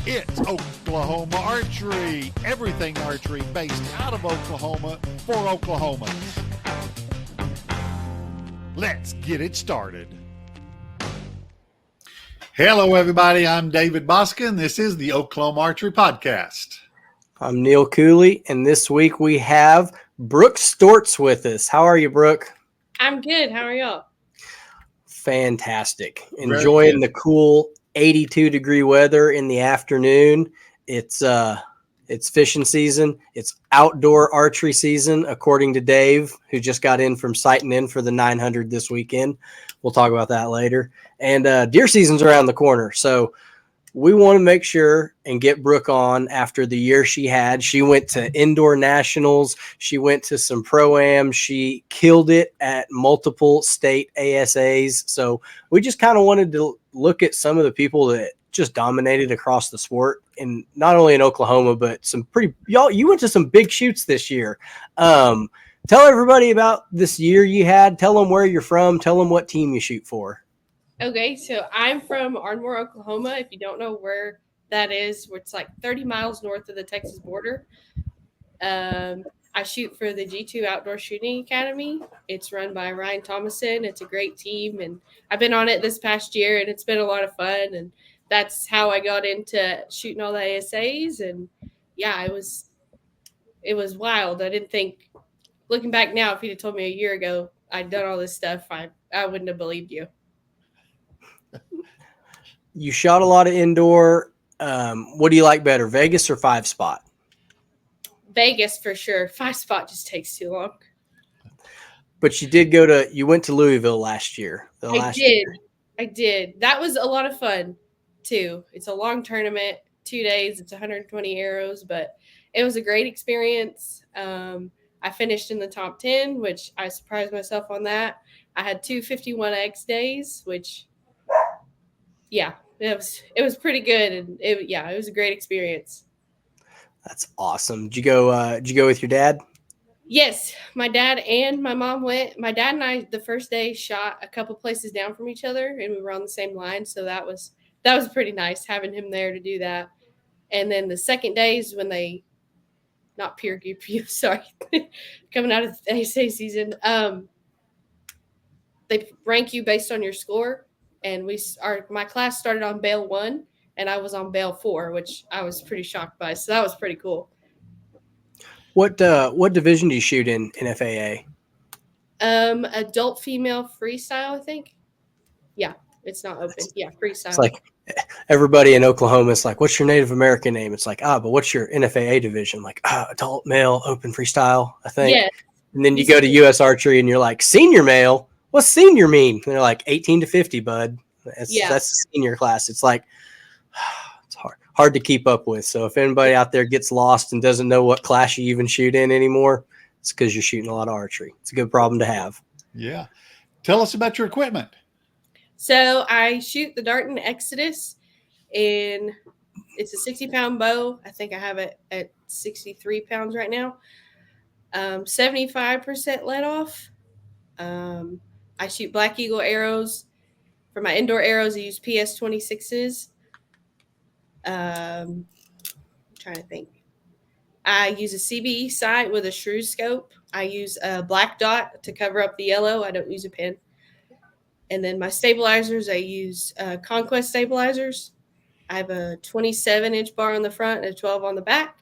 It's Oklahoma Archery. Everything archery based out of Oklahoma for Oklahomans. Let's get it started. Hello, everybody. I'm David Boskin. This is the Oklahoma Archery Podcast. I'm Neil Cooley, and this week we have Brook Storts with us. How are you, Brook? I'm good. How are y'all? Fantastic. Enjoying the cool 82-degree weather in the afternoon. It's fishing season. It's outdoor archery season, according to Dave, who just got in from sighting in for the 900 this weekend. We'll talk about that later. And deer season's around the corner, so we want to make sure and get Brook on after the year she had. She went to indoor nationals. She went to some pro-am. She killed it at multiple state ASAs. So we just kind of wanted to look at some of the people that just dominated across the sport, and not only in Oklahoma, but some pretty you went to some big shoots this year. Tell everybody about this year you had. Tell them where you're from. Tell them what team you shoot for. Okay, so I'm from Ardmore, Oklahoma. If you don't know where that is, it's like 30 miles north of the Texas border. I shoot for the G2 Outdoor Shooting Academy. It's run by Ryan Thomason. It's a great team, and I've been on it this past year, and it's been a lot of fun. And that's how I got into shooting all the ASAs. And yeah, it was wild. I didn't think, looking back now, if you'd have told me a year ago I'd done all this stuff, I wouldn't have believed you. You shot a lot of indoor. What do you like better, Vegas or 5-spot? Vegas for sure. 5-spot just takes too long. But you went to Louisville last year. I did. That was a lot of fun too. It's a long tournament, 2 days. It's 120 arrows, but it was a great experience. I finished in the top 10, which I surprised myself on that. I had 2 51X days, which yeah, it was pretty good, and it was a great experience. That's awesome. Did you go with your dad? Yes, my dad and my mom went. My dad and I, the first day, shot a couple places down from each other, and we were on the same line, so that was pretty nice having him there to do that. And then the second day is when they, not peer group you, sorry, coming out of the ASA season, they rank you based on your score. And my class started on Bale 1, and I was on Bale 4, which I was pretty shocked by. So that was pretty cool. What division do you shoot in FAA? Adult female freestyle, I think. Yeah, it's not open. Yeah, freestyle. It's like everybody in Oklahoma is like, what's your Native American name? It's like, but what's your NFAA division? Like, adult male open freestyle, I think. Yeah. And then you go to U.S. Archery and you're like, senior male. What's senior mean? And they're like 18 to 50, bud. That's the senior class. It's like, it's hard to keep up with. So if anybody out there gets lost and doesn't know what class you even shoot in anymore, it's because you're shooting a lot of archery. It's a good problem to have. Yeah. Tell us about your equipment. So I shoot the Darton Exodus, and it's a 60-pound bow. I think I have it at 63 pounds right now. 75% let off. I shoot Black Eagle arrows. For my indoor arrows, I use PS 26s. I'm trying to think. I use a CBE sight with a shrew scope. I use a black dot to cover up the yellow. I don't use a pin. And then my stabilizers, I use Conquest stabilizers. I have a 27-inch bar on the front and a 12 on the back.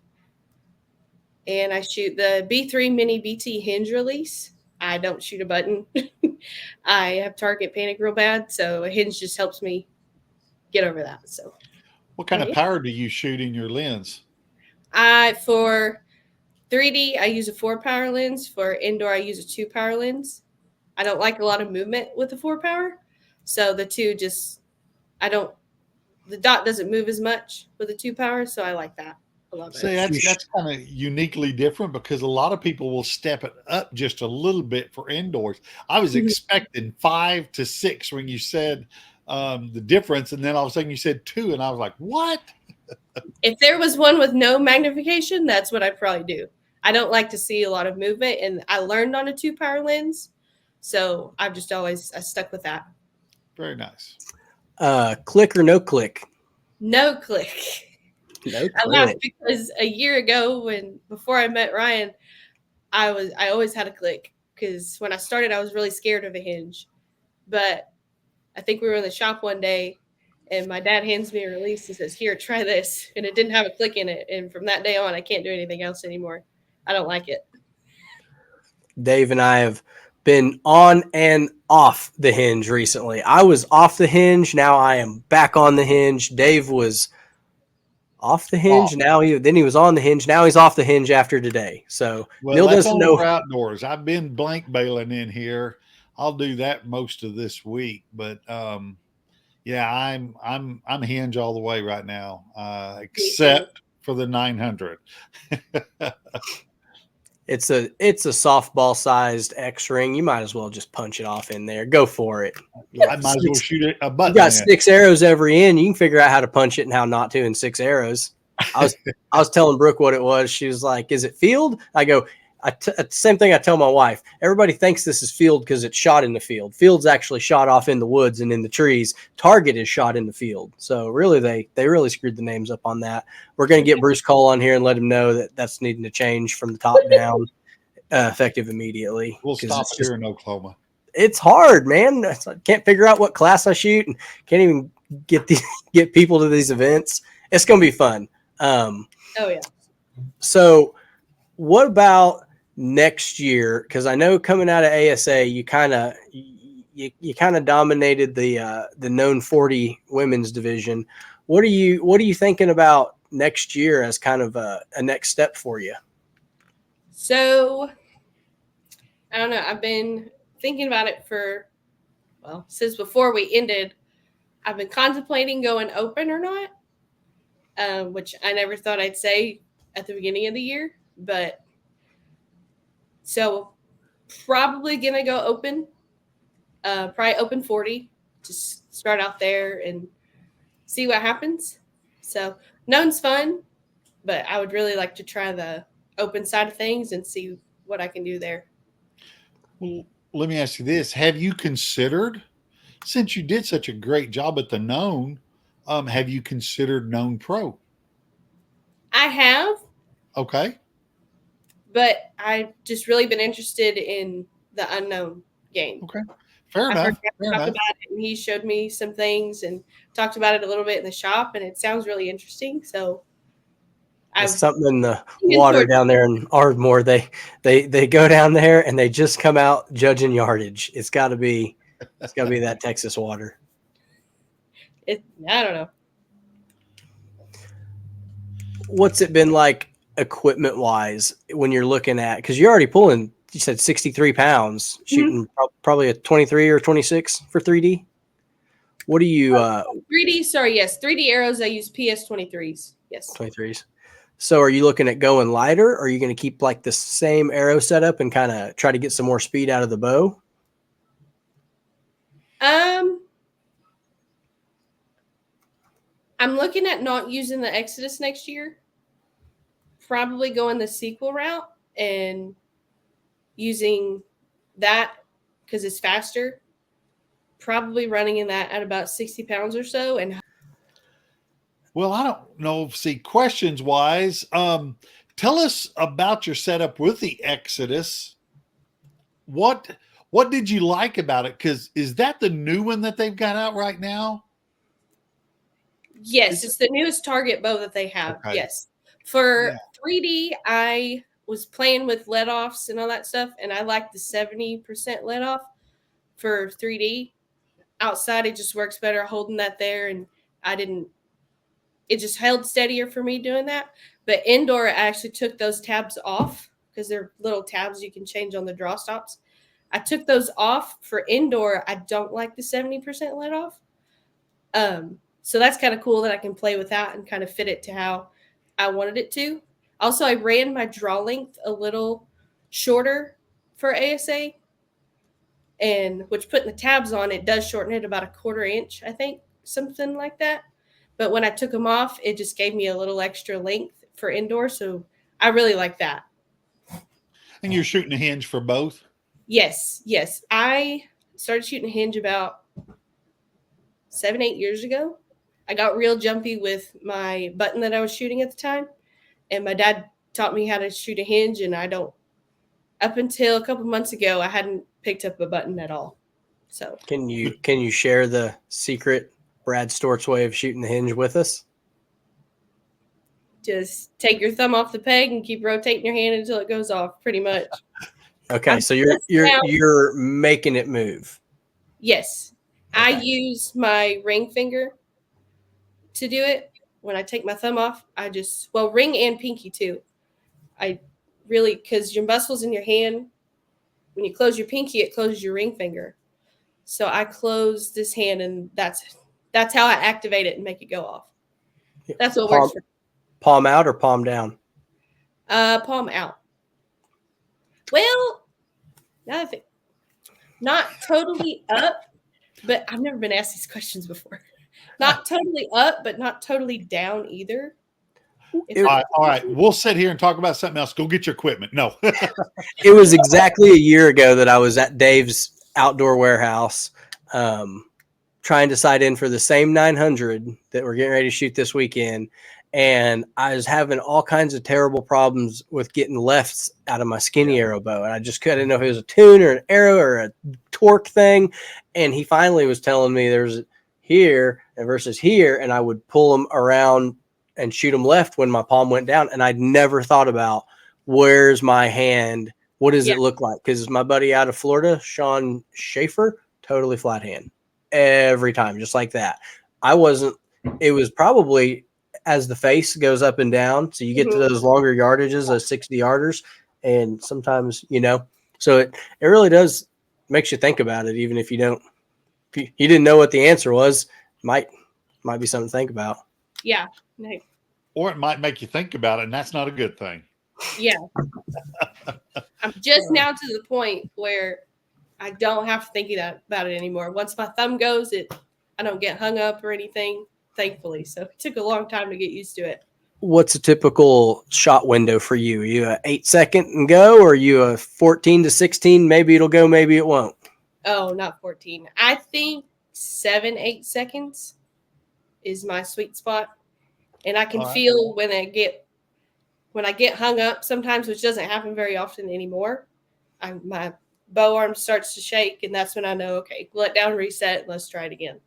And I shoot the B3 Mini BT hinge release. I don't shoot a button. I have target panic real bad, so a hinge just helps me get over that. So, what kind of power do you shoot in your lens? For 3D, I use a 4-power lens. For indoor, I use a 2-power lens. I don't like a lot of movement with the 4-power, so the 2 the dot doesn't move as much with the 2-power, so I like that. I love it. See, that's kind of uniquely different, because a lot of people will step it up just a little bit for indoors. I was expecting 5 to 6 when you said the difference, and then all of a sudden you said 2, and I was like, what? If there was one with no magnification, that's what I'd probably do. I don't like to see a lot of movement, and I learned on a 2-power lens, so I've just always stuck with that. Very nice. Click or no click? No click. No I laughed click. because a year ago, before I met Ryan, I always had a click because when I started, I was really scared of a hinge. But I think we were in the shop one day, and my dad hands me a release and says, "Here, try this," and it didn't have a click in it. And from that day on, I can't do anything else anymore. I don't like it. Dave and I have been on and off the hinge recently. I was off the hinge. Now I am back on the hinge. Dave was off the hinge. Oh, Then he was on the hinge. Now he's off the hinge after today. So well, Neil that's doesn't only know. for outdoors. I've been blank bailing in here. I'll do that most of this week, but yeah, I'm hinge all the way right now, Me too. except for the 900. It's a softball sized X ring. You might as well just punch it off in there. Go for it. I might as well shoot a You button got then. 6 arrows every end. You can figure out how to punch it and how not to in 6 arrows. I was telling Brooke what it was. She was like, "Is it field?" I go, same thing I tell my wife. Everybody thinks this is field because it's shot in the field. Field's actually shot off in the woods and in the trees. Target is shot in the field. So really, they really screwed the names up on that. We're going to get Bruce Cole on here and let him know that that's needing to change from the top down, effective immediately. We'll 'Cause stop it's it just, here in Oklahoma. it's hard, man. I can't figure out what class I shoot and can't even get people to these events. It's going to be fun. Oh yeah. So what about next year? Because I know coming out of ASA, you kind of dominated the known 40 women's division. What are you thinking about next year as kind of a next step for you? So I don't know. I've been thinking about it since before we ended. I've been contemplating going open or not, which I never thought I'd say at the beginning of the year. But so probably gonna go open, probably open 40, just start out there and see what happens. So known's fun, but I would really like to try the open side of things and see what I can do there. Well, let me ask you this: have you considered, since you did such a great job at the known, have you considered known pro? I have, Okay, but I've just really been interested in the unknown game. okay, fair I've heard enough, him fair talk enough. about it, and he showed me some things and talked about it a little bit in the shop, and it sounds really interesting. So It's I've something in the leaned water towards down there in Ardmore. They go down there and they just come out judging yardage. It's got to be that Texas water. it. I don't know. What's it been like equipment wise when you're looking at, because you're already pulling, you said 63 pounds shooting probably a 23 or 26 for 3D. What do you 3D, sorry, yes. 3D arrows, I use PS23s. Yes. 23s? So are you looking at going lighter, or are you going to keep like the same arrow setup and kind of try to get some more speed out of the bow? I'm looking at not using the Exodus next year. Probably going the sequel route and using that because it's faster. Probably running in that at about 60 pounds or so. And Well, I don't know. See, questions wise, tell us about your setup with the Exodus. What what did you like about it? Because is that the new one that they've got out right now? yes, Is it's the newest target bow that they have. okay. Yes. For Yeah. 3D, I was playing with let offs and all that stuff, and I like the 70% let off for 3D. Outside, it just works better holding that there, and it just held steadier for me doing that. But indoor, I actually took those tabs off because they're little tabs you can change on the draw stops. I took those off for indoor. I don't like the 70% let off. So that's kind of cool that I can play with that and kind of fit it to how I wanted it to. Also, I ran my draw length a little shorter for ASA, and which putting the tabs on it does shorten it about a 1/4 inch, I think, something like that. But when I took them off, it just gave me a little extra length for indoor. So I really like that. And you're shooting a hinge for both? Yes, yes. I started shooting hinge about 7, 8 years ago. I got real jumpy with my button that I was shooting at the time, and my dad taught me how to shoot a hinge, and up until a couple months ago, I hadn't picked up a button at all. So Can you share the secret Brad Storts way of shooting the hinge with us? just take your thumb off the peg and keep rotating your hand until it goes off, pretty much. Okay, so you're making it move. Yes. Okay. I use my ring finger to do it. When I take my thumb off, ring and pinky too. Because your muscles in your hand, when you close your pinky, it closes your ring finger. So I close this hand, and that's how I activate it and make it go off. That's what works for me. Palm out or palm down? Palm out. Well, now I think not totally up, but I've never been asked these questions before. Not totally up, but not totally down either. All right. We'll sit here and talk about something else. Go get your equipment. No. It was exactly a year ago that I was at Dave's outdoor warehouse trying to sight in for the same 900 that we're getting ready to shoot this weekend. And I was having all kinds of terrible problems with getting lefts out of my skinny arrow bow. And I just couldn't know if it was a tune or an arrow or a torque thing. And he finally was telling me there's here versus here. And I would pull them around and shoot them left when my palm went down. And I'd never thought about where's my hand? What does it look like? Because my buddy out of Florida, Sean Schaefer, totally flat hand every time, just like that. It was probably as the face goes up and down. So you get to those longer yardages, those 60 yarders. And sometimes, so it really does makes you think about it. Even if you didn't know what the answer was, might be something to think about. Yeah. Or it might make you think about it, and that's not a good thing. Yeah. I'm just now to the point where I don't have to think about it anymore. Once my thumb goes, I don't get hung up or anything, thankfully. So it took a long time to get used to it. What's a typical shot window for you? Are you a 8-second and go, or are you a 14 to 16? Maybe it'll go, maybe it won't. Oh, not 14. I think 7-8 seconds is my sweet spot. And I can feel when I get hung up sometimes, which doesn't happen very often anymore. My bow arm starts to shake, and that's when I know, okay, let down, reset, and let's try it again.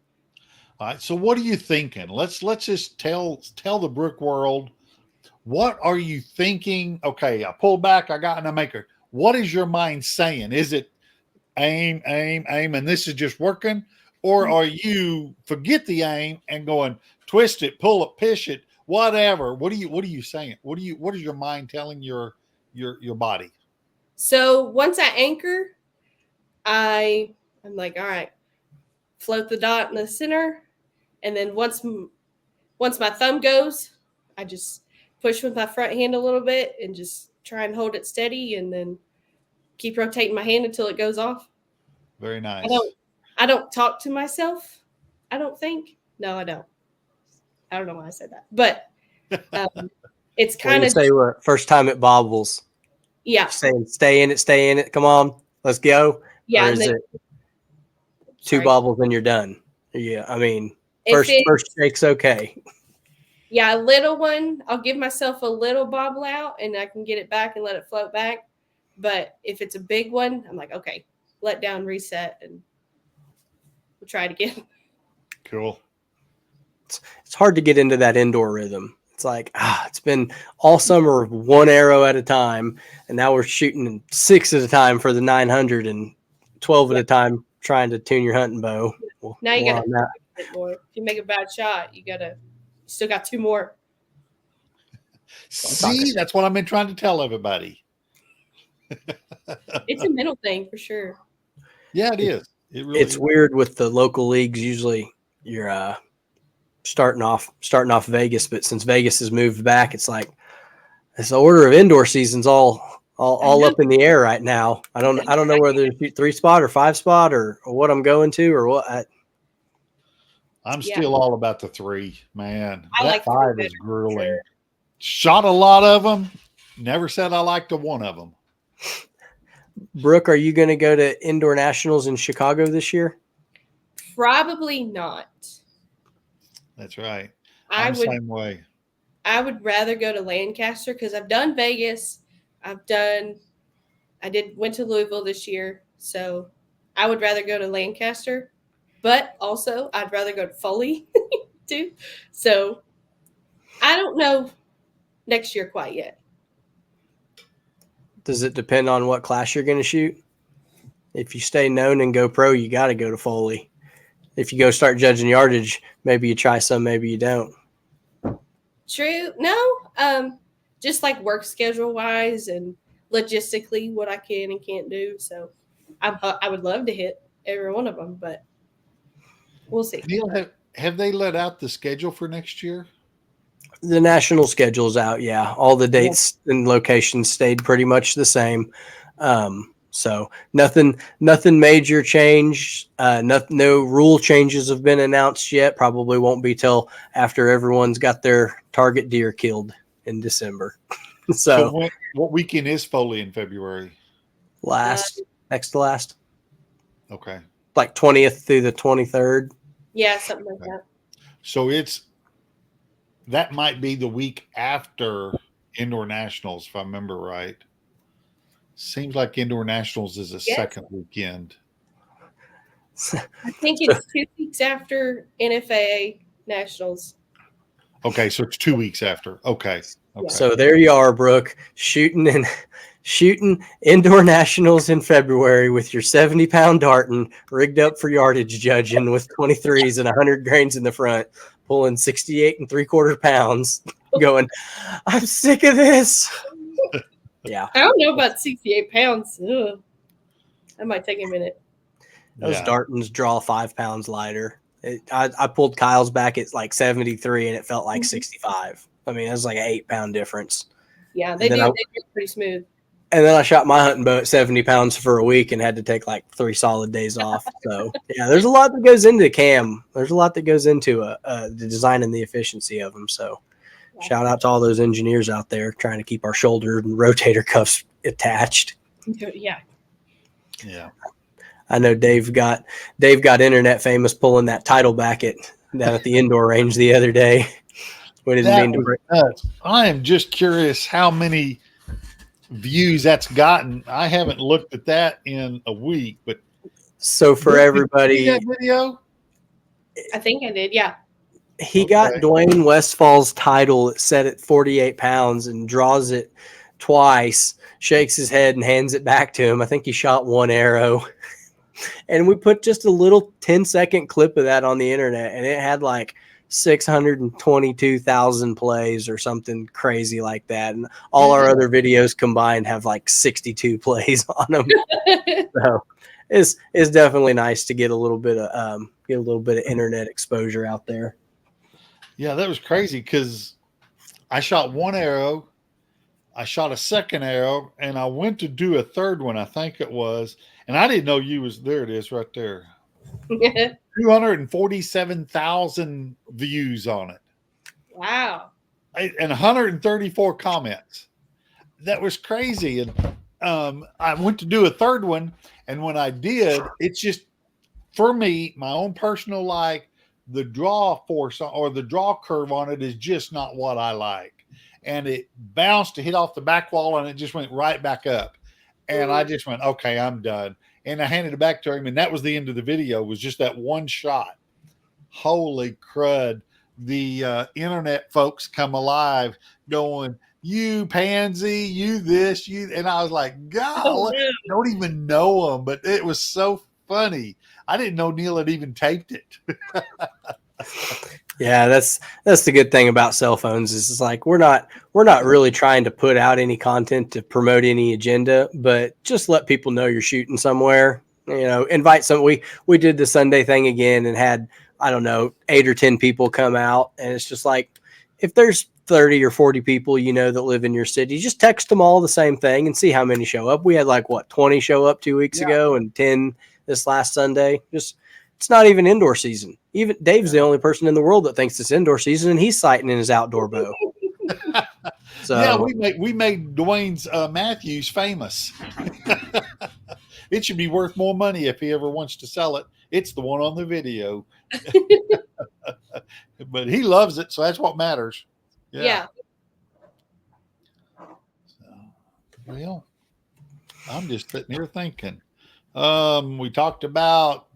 All right. So what are you thinking? Let's just tell the Brook world, what are you thinking? Okay, I pull back, I got an maker. What is your mind saying? Is it aim, and this is just working? Or are you forget the aim and going twist it, pull it, pitch it, whatever? What are you saying? What is your mind telling your body? So once I anchor, I'm like, all right, float the dot in the center, and then once my thumb goes, I just push with my front hand a little bit and just try and hold it steady, and then keep rotating my hand until it goes off. Very nice. I don't talk to myself, I don't think. No, I don't. I don't know why I said that. But it's kind of... say first time it bobbles. Yeah. Saying stay in it. Come on, let's go. Yeah. Or is it two bobbles and you're done? Yeah. I mean, first shake's okay. Yeah, a little one, I'll give myself a little bobble out and I can get it back and let it float back. But if it's a big one, I'm like, okay, let down, reset, and we'll try it again. Cool. It's hard to get into that indoor rhythm. It's like, it's been all summer one arrow at a time, and now we're shooting 6 at a time for the 900 and 12 at a time trying to tune your hunting bow. Now you got to a bit more. If you make a bad shot, you still got 2 more. See, that's what I've been trying to tell everybody. It's a mental thing for sure. Yeah, it is. It's weird with the local leagues. Usually you're starting off Vegas, but since Vegas has moved back, it's like this order of indoor seasons all up in the air right now. I don't know whether to shoot 3-spot or 5-spot or what I'm going to or what. I'm still all about the 3, man. I like 5 is grueling. Sure. Shot a lot of them. Never said I liked one of them. Brooke, are you going to go to Indoor Nationals in Chicago this year? Probably not. That's right. I I'm the would same way. I would rather go to Lancaster because I've done Vegas. Went to Louisville this year, so I would rather go to Lancaster. But also, I'd rather go to Foley too. So I don't know next year quite yet. Does it depend on what class you're going to shoot? If you stay known and go pro, you got to go to Foley. If you go start judging yardage, maybe you try some, maybe you don't. True. No, just like work schedule wise and logistically, what I can and can't do. So I would love to hit every one of them, but we'll see. Neil, have they let out the schedule for next year? The national schedule's out, yeah. All the dates and locations stayed pretty much the same. So nothing major changed. No rule changes have been announced yet. Probably won't be till after everyone's got their target deer killed in December. So what weekend is Foley in February? Next to last. Okay. Like 20th through the 23rd. Yeah, something like that. So that might be the week after Indoor Nationals, if I remember right. Seems like Indoor Nationals is a second weekend. I think it's 2 weeks after NFA Nationals. Okay, so it's 2 weeks after. Okay. So there you are, Brook, shooting Indoor Nationals in February with your 70-pound Darton rigged up for yardage judging with 23s and 100 grains in the front, pulling 68 3/4 pounds, going, I'm sick of this. Yeah. I don't know about 68 pounds. Ugh. That might take a minute. Those Dartons draw 5 pounds lighter. I pulled Kyle's back at like 73 and it felt like 65. I mean, it was like an 8-pound difference. Yeah, they do pretty smooth. And then I shot my hunting bow at 70 pounds for a week and had to take like 3 solid days off. So yeah, there's a lot that goes into cam. There's a lot that goes into the design and the efficiency of them. So shout out to all those engineers out there trying to keep our shoulder and rotator cuffs attached. Yeah. Yeah. I know Dave got internet famous pulling that title back down at the indoor range the other day. We didn't mean to break. I am just curious how many views that's gotten. I haven't looked at that in a week, but so for everybody, that video, I think I did. Yeah, he got Dwayne Westfall's title set at 48 pounds and draws it twice, shakes his head and hands it back to him. I think he shot 1 arrow, and we put just a little 10-second clip of that on the internet, and it had like 622,000 plays or something crazy like that. And all our other videos combined have like 62 plays on them. So it's definitely nice to get a little bit of internet exposure out there. Yeah, that was crazy because I shot 1 arrow, I shot a second arrow, and I went to do a third one, I think it was, and I didn't know you was there. It is right there. 247,000 views on it. Wow. And 134 comments. That was crazy. And I went to do a third one. And when I did, it's just, for me, my own personal like, the draw force or the draw curve on it is just not what I like. And it bounced to hit off the back wall and it just went right back up. And I just went, okay, I'm done. And I handed it back to him, and that was the end of the video. It was just that one shot. Holy crud. The internet folks come alive going, you pansy, you this, you. And I was like, God, I don't even know them. But it was so funny. I didn't know Neil had even taped it. Yeah, that's the good thing about cell phones is it's like we're not really trying to put out any content to promote any agenda, but just let people know you're shooting somewhere. You know, invite some. We did the Sunday thing again and had, I don't know, 8 or 10 people come out, and it's just like if there's 30 or 40 people that live in your city, just text them all the same thing and see how many show up. We had like 20 show up 2 weeks ago and 10 this last Sunday. It's not even indoor season. Even Dave's the only person in the world that thinks it's indoor season, and he's sighting in his outdoor bow. So yeah, we made Dwayne's Matthews famous. It should be worth more money if he ever wants to sell it. It's the one on the video. but he loves it, so that's what matters. Yeah. So, well, I'm just sitting here thinking. We talked about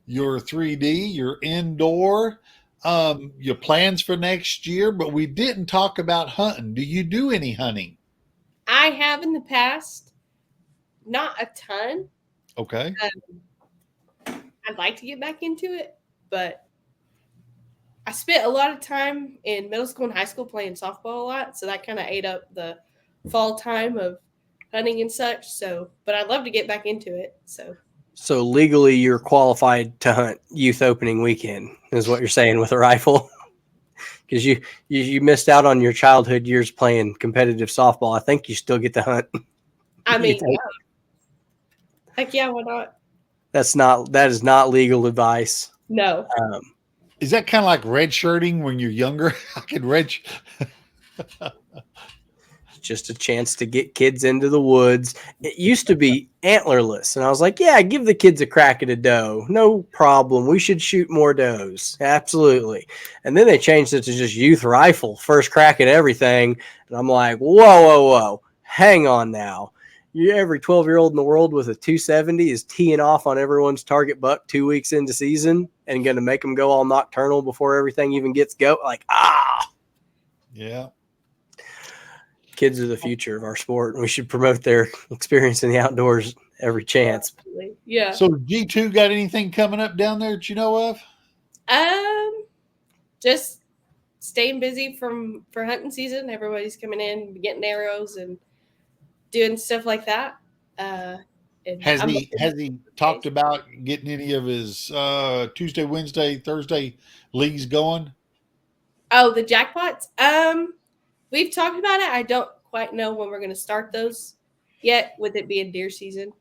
your 3D, your indoor, your plans for next year, but we didn't talk about hunting. Do you do any hunting? I have in the past, not a ton. Okay. I'd like to get back into it, but I spent a lot of time in middle school and high school playing softball a lot, so that kind of ate up the fall time of hunting and such. So, but I'd love to get back into it. So legally, you're qualified to hunt youth opening weekend, is what you're saying with a rifle, because you missed out on your childhood years playing competitive softball. I think you still get to hunt. I mean, yeah. Heck yeah, why not? That is not legal advice. No. Is that kind of like red shirting when you're younger? I could red. Just a chance to get kids into the woods. It used to be antlerless, and I was like, yeah, give the kids a crack at a doe. No problem. We should shoot more does. Absolutely. And then they changed it to just youth rifle, first crack at everything. And I'm like, whoa. Hang on now. Every 12-year-old in the world with a 270 is teeing off on everyone's target buck 2 weeks into season and going to make them go all nocturnal before everything even gets go. Like, Yeah. Kids are the future of our sport. We should promote their experience in the outdoors every chance. Absolutely. Yeah. So G2 got anything coming up down there that you know of? Just staying busy for hunting season. Everybody's coming in, getting arrows and doing stuff like that. Has he talked about getting any of his Tuesday, Wednesday, Thursday leagues going? Oh, the jackpots? We've talked about it. I don't quite know when we're going to start those yet, with it being deer season.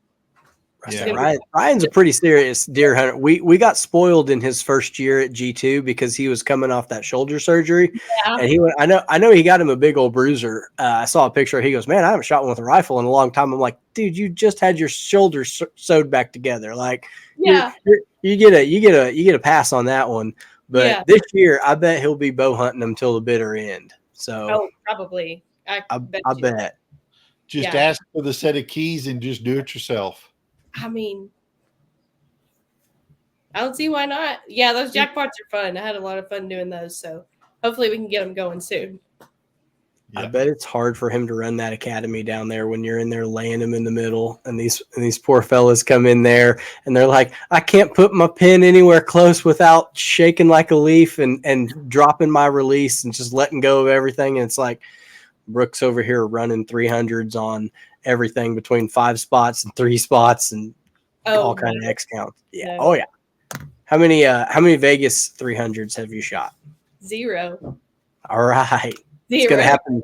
Yeah, Ryan's a pretty serious deer hunter. We got spoiled in his first year at G2 because he was coming off that shoulder surgery, and he went. I know he got him a big old bruiser. I saw a picture. He goes, "Man, I haven't shot one with a rifle in a long time." I'm like, "Dude, you just had your shoulders sewed back together. Like, yeah, you get a pass on that one." But this year, I bet he'll be bow hunting until the bitter end. So, probably. I bet. Just ask for the set of keys and just do it yourself. I mean, I don't see why not. Yeah, those jackpots are fun. I had a lot of fun doing those. So hopefully we can get them going soon. Yeah. I bet it's hard for him to run that academy down there when you're in there laying him in the middle, and these poor fellas come in there and they're like, I can't put my pin anywhere close without shaking like a leaf and dropping my release and just letting go of everything. And it's like Brook's over here running 300s on everything between 5 spots and 3 spots and all kind of X counts. Yeah. Oh yeah. How many Vegas 300s have you shot? 0. All right. 0. It's going to happen.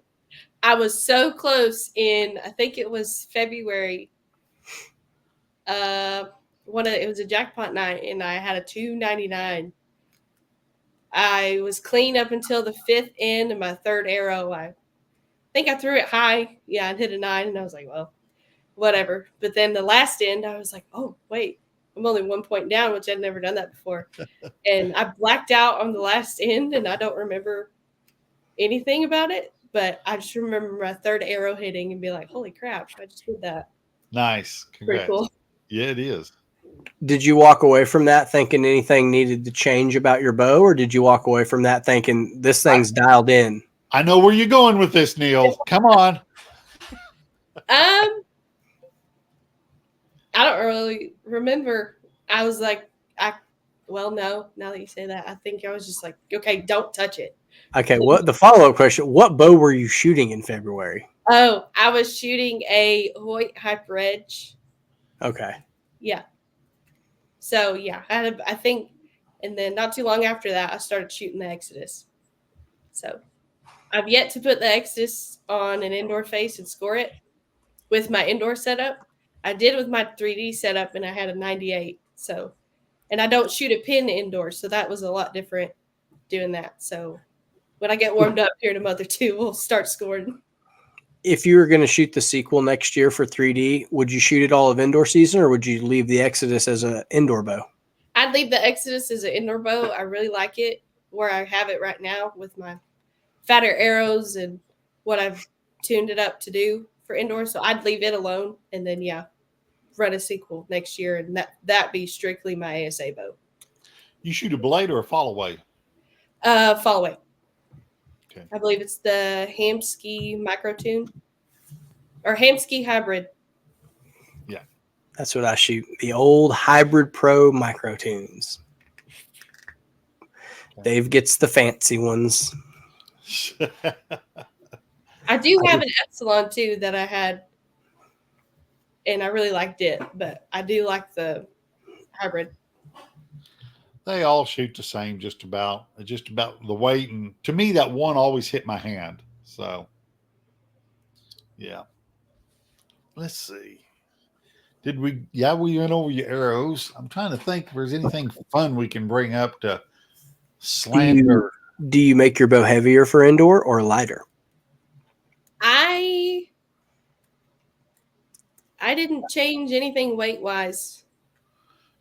I was so close in, I think it was February. It was a jackpot night and I had a 299. I was clean up until the 5th end, and my 3rd arrow, I think I threw it high. Yeah, I hit a 9, and I was like, well, whatever. But then the last end, I was like, oh, wait, I'm only 1 point down, which I'd never done that before. And I blacked out on the last end, and I don't remember anything about it. But I just remember my 3rd arrow hitting and be like, holy crap, I just did that. Nice. Congrats. Pretty cool. Yeah, it is. Did you walk away from that thinking anything needed to change about your bow, or did you walk away from that thinking this thing's dialed in? I know where you're going with this, Neil. Come on. I don't really remember. I was like, no, now that you say that, I think I was just like, okay, don't touch it. Okay, the follow-up question, what bow were you shooting in February? Oh, I was shooting a Hoyt Hyper Edge. Okay. Yeah. So, yeah, I think, and then not too long after that, I started shooting the Exodus. So, I've yet to put the Exodus on an indoor face and score it with my indoor setup. I did with my 3D setup, and I had a 98. So, and I don't shoot a pin indoors, so that was a lot different doing that. So, when I get warmed up here in a month or two, we'll start scoring. If you were going to shoot the sequel next year for 3D, would you shoot it all of indoor season, or would you leave the Exodus as an indoor bow? I'd leave the Exodus as an indoor bow. I really like it. where I have it right now with my fatter arrows and what I've tuned it up to do for indoor. So I'd leave it alone and then run a sequel next year, and that be strictly my ASA bow. You shoot a blade or a fall away? Fall away. Okay. I believe it's the Hamsky Micro Tune or Hamsky Hybrid. Yeah, that's what I shoot. The old Hybrid Pro Micro Tunes. Okay. Dave gets the fancy ones. I do have an Epsilon too that I had, and I really liked it, but I do like the hybrid. They all shoot the same, just about the weight, and to me, that one always hit my hand. So, yeah. Let's see. Did we? Yeah, we went over your arrows. I'm trying to think if there's anything fun we can bring up to slander. Do you make your bow heavier for indoor or lighter? I didn't change anything weight wise.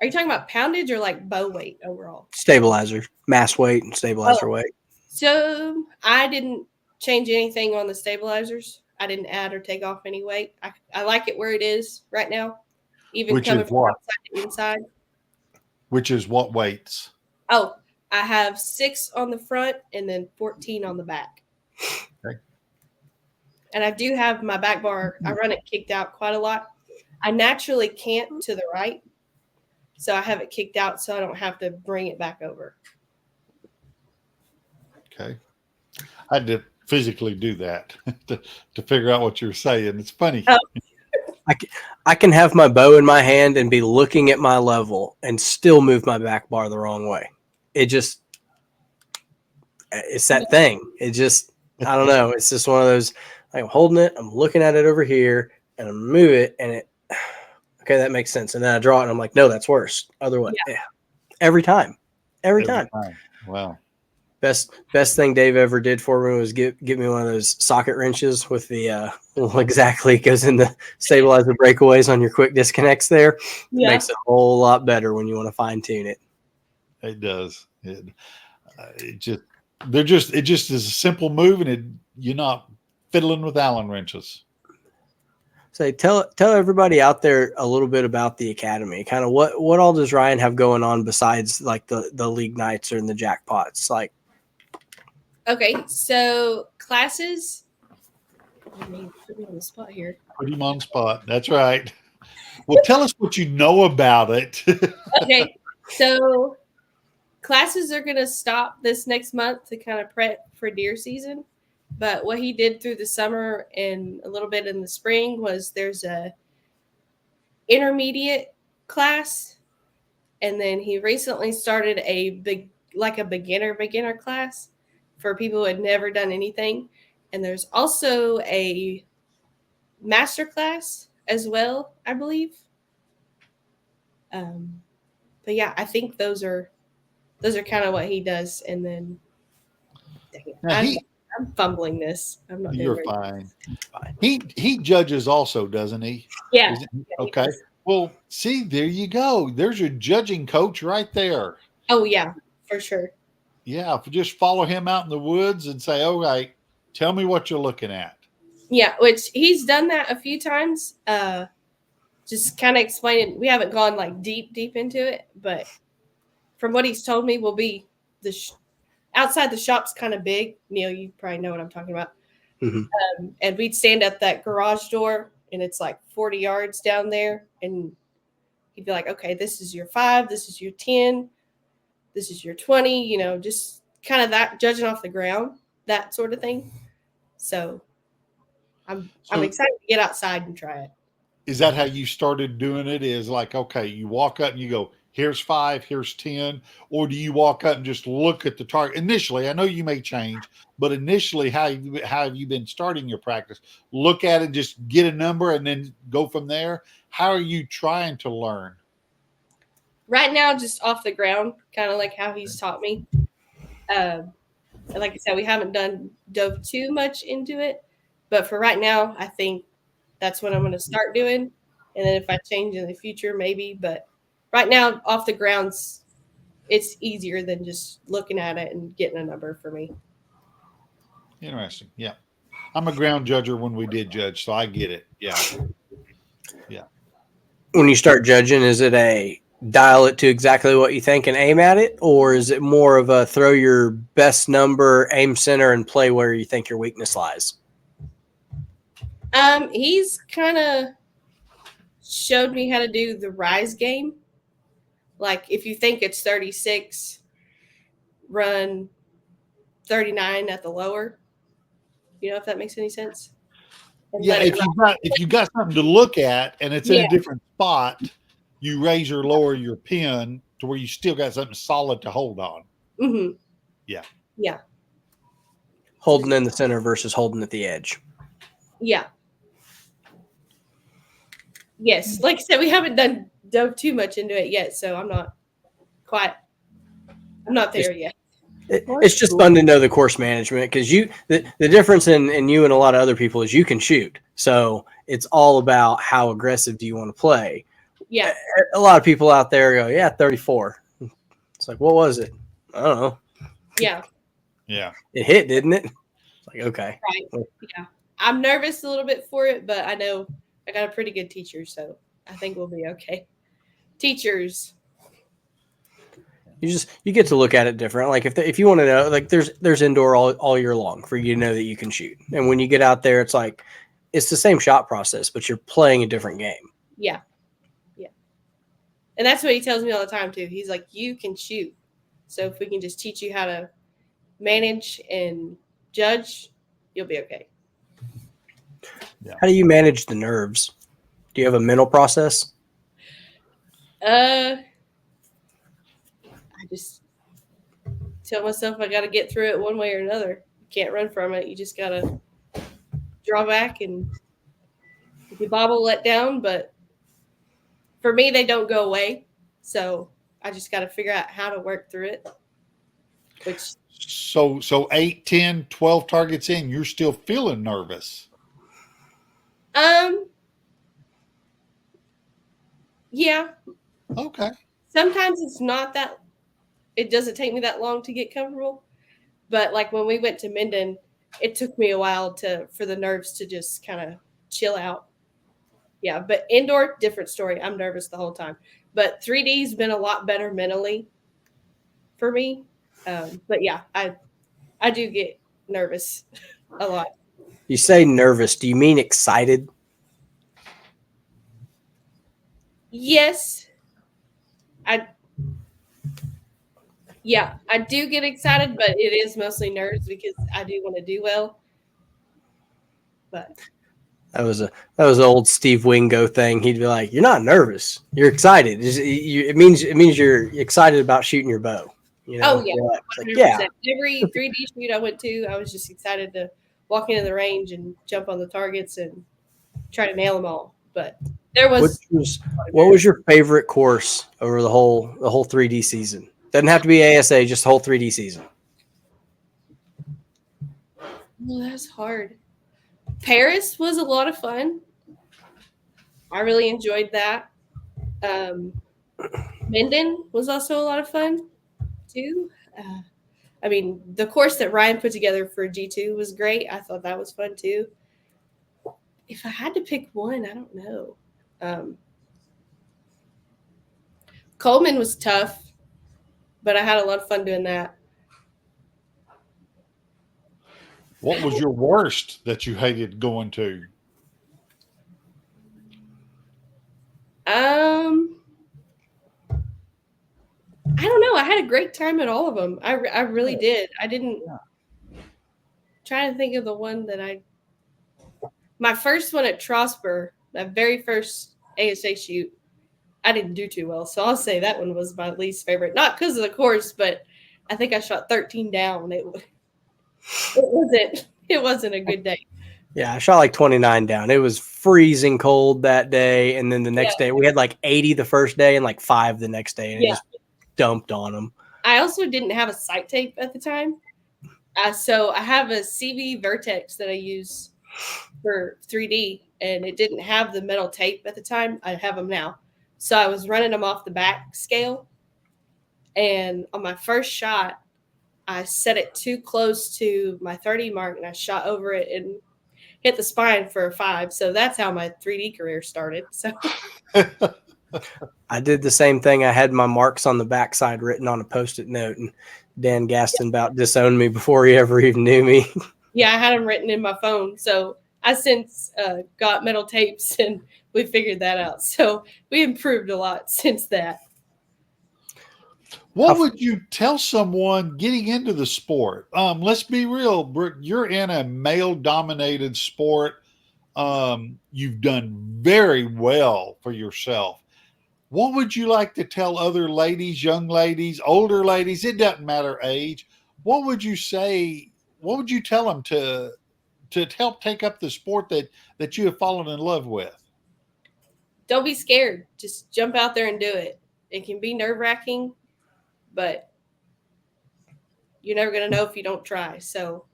Are you talking about poundage or like bow weight overall? Stabilizer, mass weight and stabilizer weight. So I didn't change anything on the stabilizers. I didn't add or take off any weight. I like it where it is right now, even Which coming is from what? outside to inside. Which is what weights? Oh, I have 6 on the front and then 14 on the back. Okay. And I do have my back bar. I run it kicked out quite a lot. I naturally can't to the right. So I have it kicked out so I don't have to bring it back over. Okay. I had to physically do that to figure out what you're saying. It's funny. Oh. I can have my bow in my hand and be looking at my level and still move my back bar the wrong way. It's that thing. I don't know. It's just one of those, like, I'm holding it, I'm looking at it over here, and I move it, and okay, that makes sense. And then I draw it, and I'm like, no, that's worse. Otherwise, yeah. Every time. Wow. Best thing Dave ever did for me was give me one of those socket wrenches with the exactly goes in the stabilizer breakaways on your quick disconnects there. Yeah. Makes it a whole lot better when you want to fine tune it. It does. It just is a simple move, and you're not fiddling with Allen wrenches. So tell everybody out there a little bit about the academy. Kind of what all does Ryan have going on besides like the league nights or the jackpots? Like, okay, so classes. I mean, put me on the spot here. Put him on the spot. That's right. Well, tell us what you know about it. Okay, so classes are going to stop this next month to kind of prep for deer season. But what he did through the summer and a little bit in the spring was there's a intermediate class, and then he recently started a beginner class for people who had never done anything. And there's also a master class as well, I believe. But yeah, I think those are kind of what he does. And then I'm fumbling this. I'm not. You're fine. He judges also, doesn't he? Yeah. Okay. Well, see, there you go. There's your judging coach right there. Oh yeah, for sure. Yeah, if you just follow him out in the woods and say, "All right, tell me what you're looking at." Yeah, which he's done that a few times. Just kind of explaining. We haven't gone like deep into it, but from what he's told me, will be outside the shop's kind of big. Neil, you probably know what I'm talking about. Mm-hmm. And we'd stand at that garage door, and it's like 40 yards down there, and he'd be like, "Okay, this is your 5, this is your 10, this is your 20." You know, just kind of that judging off the ground, that sort of thing. So I'm excited to get outside and try it. Is that how you started doing it? Is like, okay, you walk up and you go, here's 5, here's 10, or do you walk up and just look at the target? Initially, I know you may change, but initially, how have you been starting your practice? Look at it, just get a number, and then go from there. How are you trying to learn? Right now, just off the ground, kind of like how he's taught me. Like I said, we haven't dove too much into it, but for right now, I think that's what I'm going to start doing. And then if I change in the future, maybe. But right now, off the ground's it's easier than just looking at it and getting a number for me. Interesting. Yeah. I'm a ground judger when we did judge, so I get it. Yeah. Yeah. When you start judging, is it a dial it to exactly what you think and aim at it, or is it more of a throw your best number, aim center, and play where you think your weakness lies? He's kind of showed me how to do the rise game. Like if you think it's 36, run 39 at the lower. You know, if that makes any sense. And Yeah, let it if you got something to look at and it's in Yeah. a different spot, you raise or lower your pin to where you still got something solid to hold on. Mhm. Yeah. Yeah. Holding in the center versus holding at the edge. Yeah. Yes. Like I said, we haven't dove too much into it yet, so I'm not there yet. It's just fun to know the course management, because the difference in you and a lot of other people is you can shoot. So it's all about how aggressive do you want to play. Yeah. A lot of people out there go, yeah, 34. It's like, what was it? I don't know. Yeah. Yeah. It hit, didn't it? It's like, okay. Right. Yeah. I'm nervous a little bit for it, but I know I got a pretty good teacher, so I think we'll be okay. Teachers. You get to look at it different. Like if you want to know, like there's indoor all year long for you to know that you can shoot. And when you get out there, it's like it's the same shot process, but you're playing a different game. Yeah. Yeah. And that's what he tells me all the time too. He's like, you can shoot. So if we can just teach you how to manage and judge, you'll be okay. Yeah. How do you manage the nerves? Do you have a mental process? I just tell myself I got to get through it one way or another. You can't run from it. You just got to draw back, and if you bobble, let down. But for me, they don't go away. So I just got to figure out how to work through it. So 8, 10, 12 targets in, you're still feeling nervous. Yeah. Okay. Sometimes it's not that, it doesn't take me that long to get comfortable. But like when we went to Minden, it took me a while for the nerves to just kind of chill out. Yeah. But indoor, different story. I'm nervous the whole time. But 3D's been a lot better mentally for me. But yeah, I do get nervous a lot. You say nervous. Do you mean excited? Yes. I do get excited, but it is mostly nerves because I do want to do well. But that was an old Steve Wingo thing. He'd be like, "You're not nervous. You're excited. It means you're excited about shooting your bow." You know? Oh yeah, like, yeah. Every 3D shoot I went to, I was just excited to walk into the range and jump on the targets and try to nail them all. But there was what was your favorite course over the whole 3D season? Doesn't have to be ASA, just the whole 3D season. Well, that's hard. Paris was a lot of fun. I really enjoyed that. Minden was also a lot of fun too. I mean, the course that Ryan put together for G2 was great. I thought that was fun too. If I had to pick one, I don't know. Coleman was tough, but I had a lot of fun doing that. What was your worst that you hated going to? I don't know. I had a great time at all of them. I really did. I didn't try to think of the one that my first one at Trosper, my very first ASA shoot, I didn't do too well. So I'll say that one was my least favorite. Not because of the course, but I think I shot 13 down. It wasn't a good day. Yeah, I shot like 29 down. It was freezing cold that day, and then the next day we had like 80 the first day and like 5 the next day, and it just dumped on them. I also didn't have a sight tape at the time, so I have a CV Vertex that I use for 3D, and it didn't have the metal tape at the time. I have them now, so I was running them off the back scale, And on my first shot, I set it too close to my 30 mark and I shot over it and hit the spine for a 5. So that's how my 3D career started. So I did the same thing. I had my marks on the backside written on a Post-it note, and Dan Gaston about disowned me before he ever even knew me. yeah, I had them written in my phone. So I since got metal tapes and we figured that out. So we improved a lot since that. What would you tell someone getting into the sport? Let's be real, Brooke. You're in a male-dominated sport. You've done very well for yourself. What would you like to tell other ladies, young ladies, older ladies? It doesn't matter age. What would you say? What would you tell them to help take up the sport that you have fallen in love with? Don't be scared. Just jump out there and do it. It can be nerve-wracking, but you're never going to know if you don't try. So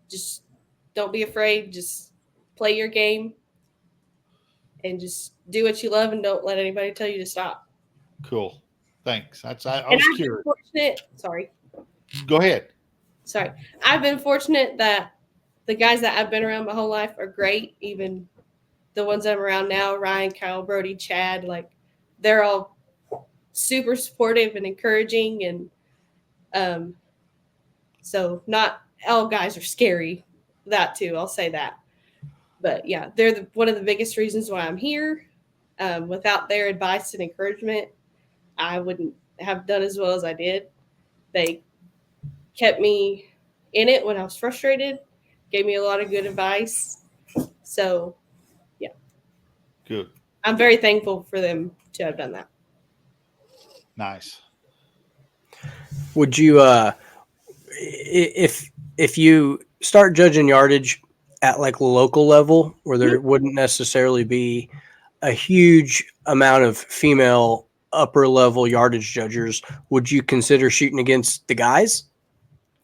just don't be afraid. Just play your game and just do what you love and don't let anybody tell you to stop. Cool. Thanks. I was curious. Sorry. Go ahead. Sorry. I've been fortunate that the guys that I've been around my whole life are great. Even the ones I'm around now, Ryan, Kyle, Brody, Chad, like they're all super supportive and encouraging. And so not all guys are scary. That too, I'll say that. But yeah, they're one of the biggest reasons why I'm here. Without their advice and encouragement, I wouldn't have done as well as I did. They kept me in it when I was frustrated, gave me a lot of good advice. So, yeah. Good. I'm very thankful for them to have done that. Nice. Would you, if you start judging yardage at like local level where there wouldn't necessarily be a huge amount of female upper level yardage judgers, would you consider shooting against the guys?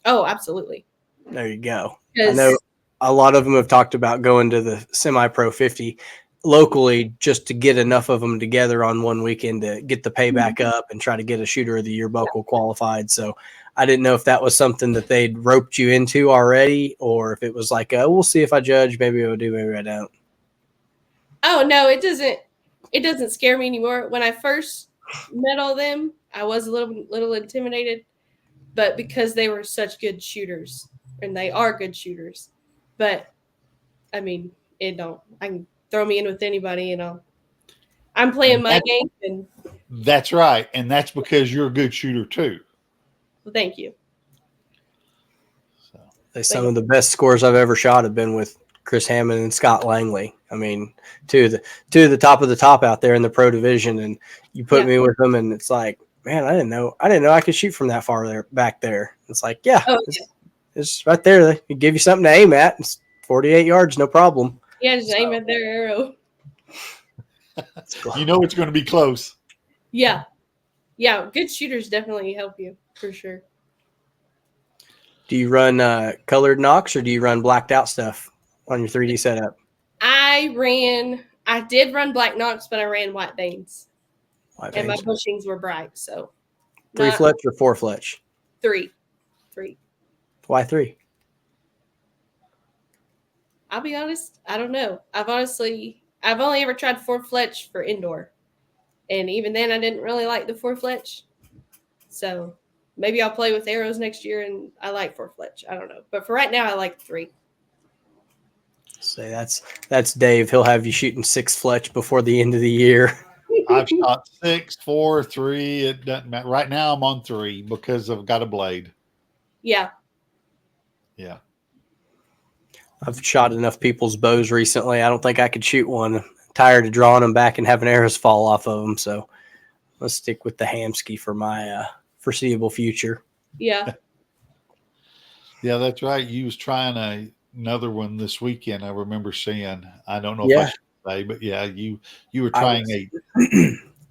Oh, absolutely. There you go. I know a lot of them have talked about going to the semi-pro 50 locally just to get enough of them together on one weekend to get the payback up and try to get a shooter of the year buckle qualified. So I didn't know if that was something that they'd roped you into already, or if it was like, we'll see if I judge. Maybe I'll do, maybe I don't. Oh no, it doesn't scare me anymore. When I first met all them, I was a little intimidated, but because they were such good shooters, and they are good shooters. But I mean, I can throw me in with anybody, I'm playing my game. And that's right, and that's because you're a good shooter too. Well, thank you. Some of the best scores I've ever shot have been with Chris Hammond and Scott Langley. I mean, two of the top of the top out there in the pro division, and you put me with them, and it's like, man, I didn't know I could shoot from that far back there. It's like, it's right there. They give you something to aim at. It's 48 yards, no problem. Yeah, just aim at their arrow. You know it's going to be close. Yeah. Yeah, good shooters definitely help you, for sure. Do you run colored knocks or do you run blacked out stuff on your 3D setup? I did run black knocks, but I ran white Danes. And my bushings were bright, so. 3 fletch or 4 fletch? 3. Why 3? I'll be honest, I don't know. I've only ever tried 4 fletch for indoor. And even then, I didn't really like the 4 fletch. So maybe I'll play with arrows next year and I like 4 fletch. I don't know. But for right now, I like 3. Say that's Dave. He'll have you shooting 6 fletch before the end of the year. I've shot 6, 4, 3. It doesn't matter. Right now I'm on 3 because I've got a blade. Yeah. Yeah. I've shot enough people's bows recently. I don't think I could shoot one. I'm tired of drawing them back and having arrows fall off of them. So let's stick with the Hamsky for my foreseeable future. Yeah. Yeah, that's right. You was trying another one this weekend. I remember seeing. I don't know if I should say, but yeah, you were trying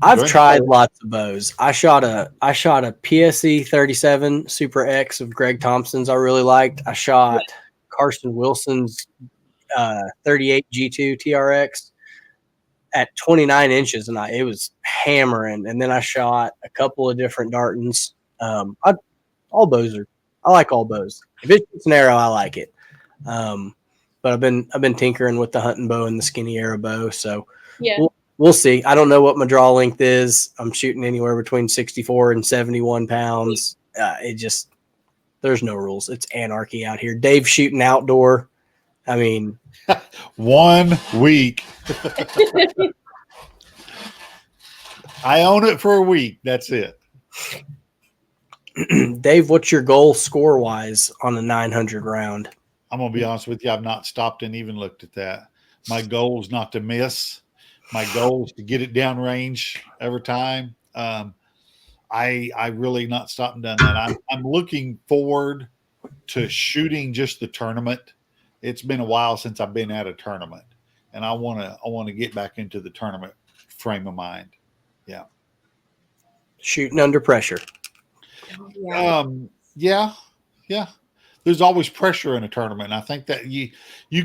I've tried lots of bows. I shot a PSE 37 Super X of Greg Thompson's I really liked. I shot Carson Wilson's 38 G2 TRX. at 29 inches, and it was hammering. And then I shot a couple of different dartons. All bows I like all bows. If it's an arrow, I like it. But I've been tinkering with the hunting bow and the skinny arrow bow. So Yeah. we'll see. I don't know what my draw length is. I'm shooting anywhere between 64 and 71 pounds. There's no rules. It's anarchy out here. Dave's shooting outdoor. I mean, 1 week. I own it for a week. That's it. Dave, what's your goal score wise on a 900 round? I'm going to be honest with you. I've not stopped and even looked at that. My goal is not to miss. My goal is to get it down range every time. I really not stopped and done that. I'm looking forward to shooting just the tournament. It's been a while since I've been at a tournament, and I want to get back into the tournament frame of mind. Yeah. Shooting under pressure. Yeah. Yeah. There's always pressure in a tournament. And I think that you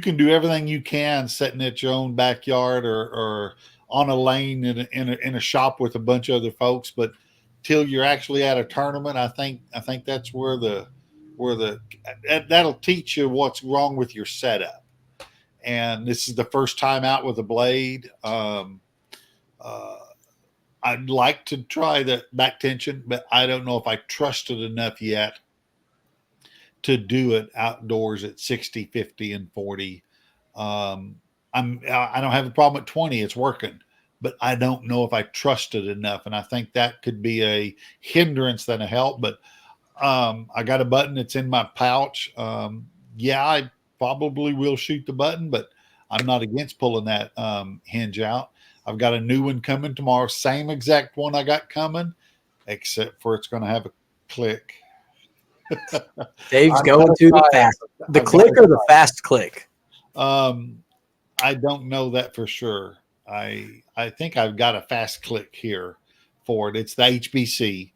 can do everything you can sitting at your own backyard or on a lane in a shop with a bunch of other folks, but till you're actually at a tournament, I think that's where that'll teach you what's wrong with your setup. And this is the first time out with a blade. I'd like to try the back tension, but I don't know if I trust it enough yet to do it outdoors at 60, 50, and 40. I don't have a problem at 20. It's working, but I don't know if I trust it enough. And I think that could be a hindrance than a help. But I got a button that's in my pouch. I probably will shoot the button, but I'm not against pulling that hinge out. I've got a new one coming tomorrow, same exact one I got coming, except for it's going to have a click. Dave's going to the click or the fast click. I don't know that for sure. I think I've got a fast click here for it. It's the HBC.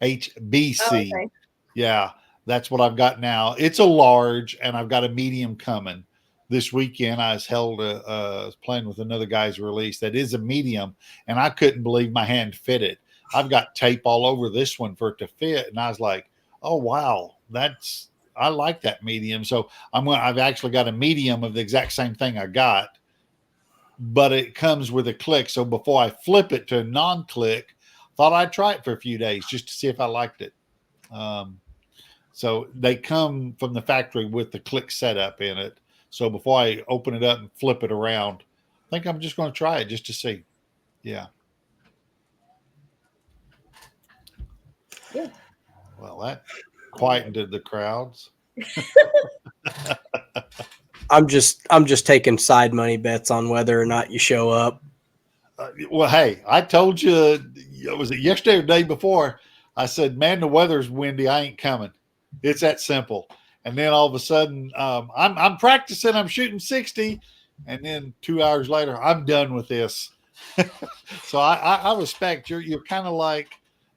Okay. Yeah, that's what I've got now. It's a large, and I've got a medium coming. This weekend, I was playing with another guy's release that is a medium, and I couldn't believe my hand fit it. I've got tape all over this one for it to fit, and I was like, "Oh wow, I like that medium." So I've actually got a medium of the exact same thing I got, but it comes with a click. So before I flip it to a non-click, thought I'd try it for a few days just to see if I liked it. So they come from the factory with the click setup in it. So before I open it up and flip it around, I think I'm just going to try it just to see. Yeah. Yeah. Well, that quietened the crowds. I'm just taking side money bets on whether or not you show up. Well, hey, I told you, was it yesterday or the day before? I said, man, the weather's windy. I ain't coming. It's that simple. And then all of a sudden, I'm practicing. I'm shooting 60, and then 2 hours later, I'm done with this. So I respect you're kind of like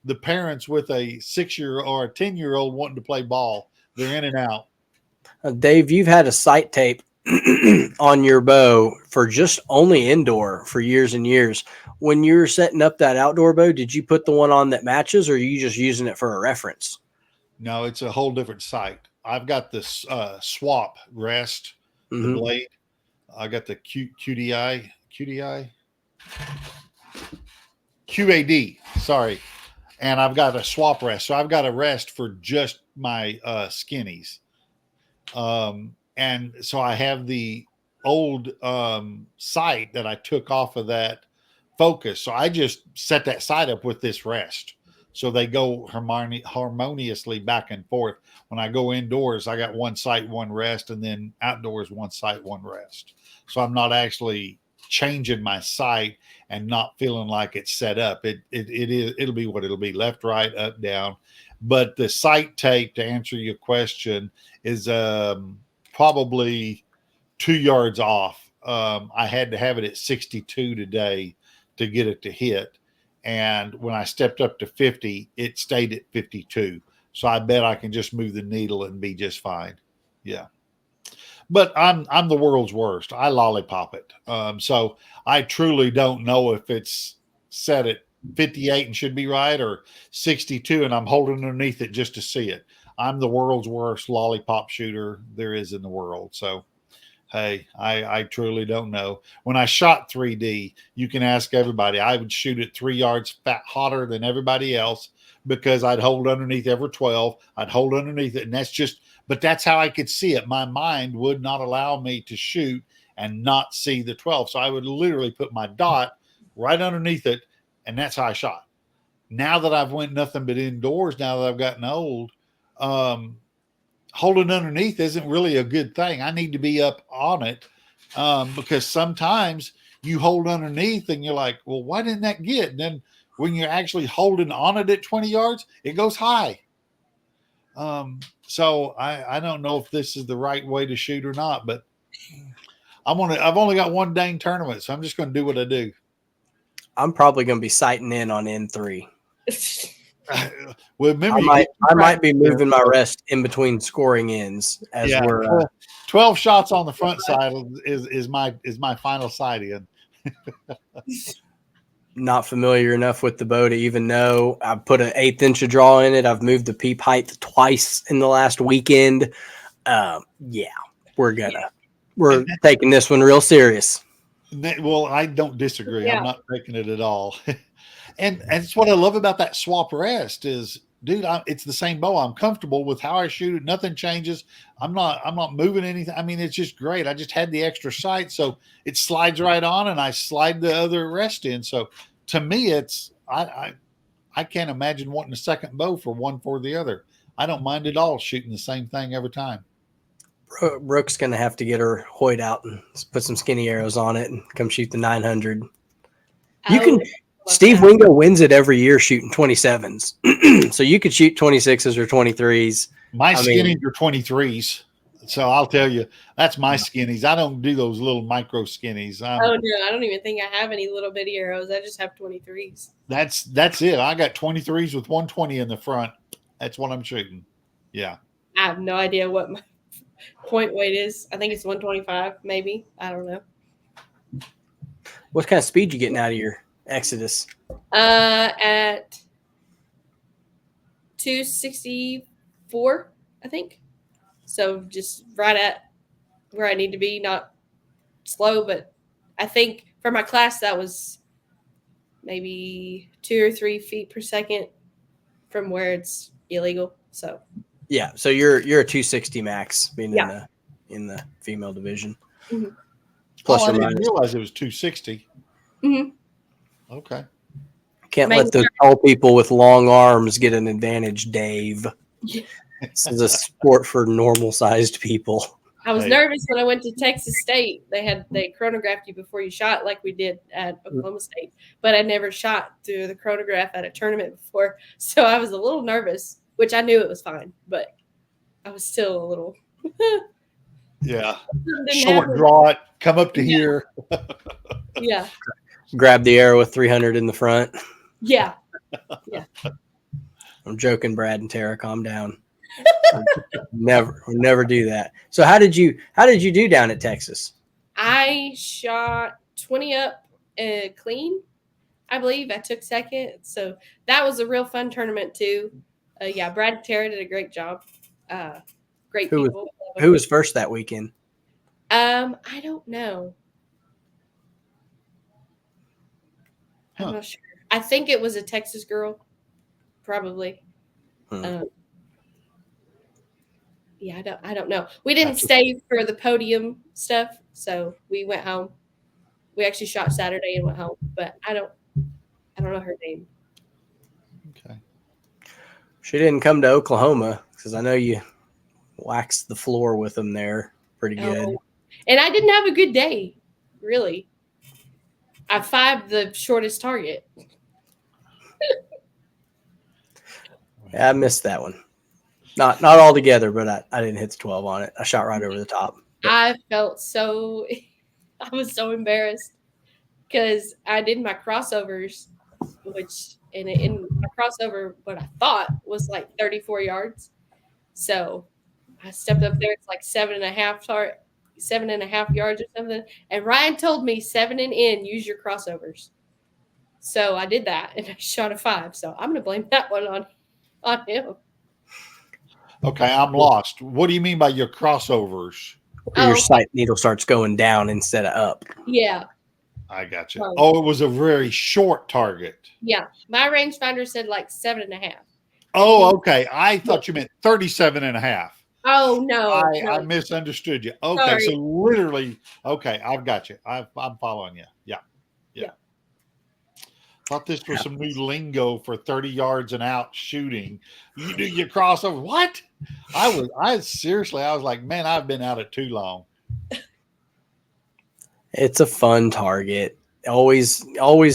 the parents with a 6-year or a 10-year-old wanting to play ball. They're in and out. Dave, you've had a sight tape on your bow for just only indoor for years and years. When you're setting up that outdoor bow, did you put the one on that matches, or are you just using it for a reference? No, it's a whole different sight. I've got this swap rest, the blade. I got the QAD, sorry. And I've got a swap rest. So I've got a rest for just my skinnies. And so I have the old sight that I took off of that focus. So I just set that sight up with this rest. So they go harmoniously back and forth. When I go indoors, I got one sight, one rest, and then outdoors, one sight, one rest. So I'm not actually changing my sight and not feeling like it's set up. It'll be what it'll be: left, right, up, down. But the sight tape, to answer your question, is probably 2 yards off. I had to have it at 62 today to get it to hit. And when I stepped up to 50, it stayed at 52. So I bet I can just move the needle and be just fine. Yeah. but I'm the world's worst. I lollipop it. So I truly don't know if it's set at 58 and should be right, or 62 and I'm holding underneath it just to see it. I'm the world's worst lollipop shooter there is in the world. So hey, I truly don't know. When I shot 3D, you can ask everybody. I would shoot it 3 yards hotter than everybody else because I'd hold underneath every 12. I'd hold underneath it, and but that's how I could see it. My mind would not allow me to shoot and not see the 12. So I would literally put my dot right underneath it, and that's how I shot. Now that I've went nothing but indoors, now that I've gotten old, holding underneath isn't really a good thing. I need to be up on it because sometimes you hold underneath and you're like, well, why didn't that get? And then when you're actually holding on it at 20 yards, it goes high. So I don't know if this is the right way to shoot or not, but I've only got one dang tournament, so I'm just going to do what I do. I'm probably going to be sighting in on N3. Well, remember, I might be moving my rest in between scoring ends as we're 12 shots on the front side is my final sight in. Not familiar enough with the bow to even know. I put an 1/8 inch of draw in it. I've moved the peep height twice in the last weekend. We're taking this one real serious. Well, I don't disagree. Yeah. I'm not taking it at all. And it's what I love about that swap rest is, dude, it's the same bow. I'm comfortable with how I shoot it. Nothing changes. I'm not moving anything. I mean, it's just great. I just had the extra sight, so it slides right on, and I slide the other rest in. So to me, it's I can't imagine wanting a second bow for one for the other. I don't mind at all shooting the same thing every time. Brooke's going to have to get her Hoyt out and put some skinny arrows on it and come shoot the 900. Steve Wingo wins it every year shooting 27s. So you could shoot 26s or 23s. My skinnies are 23s. So I'll tell you, that's my skinnies. I don't do those little micro skinnies. No, I don't even think I have any little bitty arrows. I just have 23s. That's it. I got 23s with 120 in the front. That's what I'm shooting. Yeah. I have no idea what my point weight is. I think it's 125, maybe. I don't know. What kind of speed you getting out of your Exodus? At 264, I think. So just right at where I need to be, not slow, but I think for my class that was maybe 2 or 3 feet per second from where it's illegal. So yeah, so you're a 260 max being in the female division. Mm-hmm. Plus I didn't realize it was 260. Mm-hmm. Okay. Can't let those tall people with long arms get an advantage, Dave. This is a sport for normal sized people. I was nervous when I went to Texas State. They chronographed you before you shot like we did at Oklahoma State, but I never shot through the chronograph at a tournament before. So I was a little nervous, which I knew it was fine, but I was still a little. Yeah. Short draw it, come up to here. Yeah. Grab the arrow with 300 in the front. Yeah. Yeah. I'm joking, Brad and Tara. Calm down. Never do that. So how did you do down at Texas? I shot 20 up clean, I believe. I took second. So that was a real fun tournament too. Brad and Tara did a great job. Great people. Who was first that weekend? I don't know. I'm not sure. I think it was a Texas girl, probably. I don't know. We didn't stay for the podium stuff, so we went home. We actually shot Saturday and went home, but I don't know her name. Okay. She didn't come to Oklahoma because I know you waxed the floor with them there pretty good. And I didn't have a good day, really. I 5'd the shortest target. Yeah, I missed that one. Not all together, but I didn't hit the 12 on it. I shot right over the top. I was so embarrassed because I did my crossovers, which in my crossover, what I thought was like 34 yards. So I stepped up there. It's like 7.5 7.5 yards or something. And Ryan told me 7 and in, use your crossovers. So I did that and I shot a 5. So I'm gonna blame that one on him. Okay, I'm lost. What do you mean by your crossovers? Your sight needle starts going down instead of up. Yeah. I got you. Oh, it was a very short target. Yeah. My rangefinder said like 7.5. Oh, okay. I thought you meant 37.5. Oh, no. I misunderstood you. Okay, Sorry. so literally, okay, I've got you. I'm following you. Yeah. Thought this was some new lingo for 30 yards and out shooting. You do your crossover. What? I was like, man, I've been out it too long. It's a fun target. Always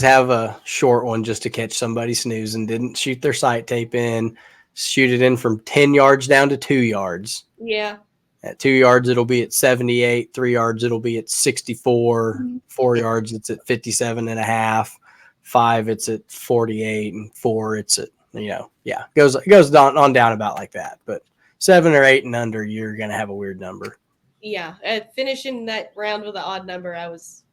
have a short one just to catch somebody snoozing. Didn't shoot their sight tape in. Shoot it in from 10 yards down to 2 yards. Yeah. At 2 yards, it'll be at 78. 3 yards, it'll be at 64. 4 yards, it's at 57.5. 5, it's at 48. And 4, it's at, goes on down about like that. But 7 or 8 and under, you're going to have a weird number. Yeah. Finishing that round with an odd number, I was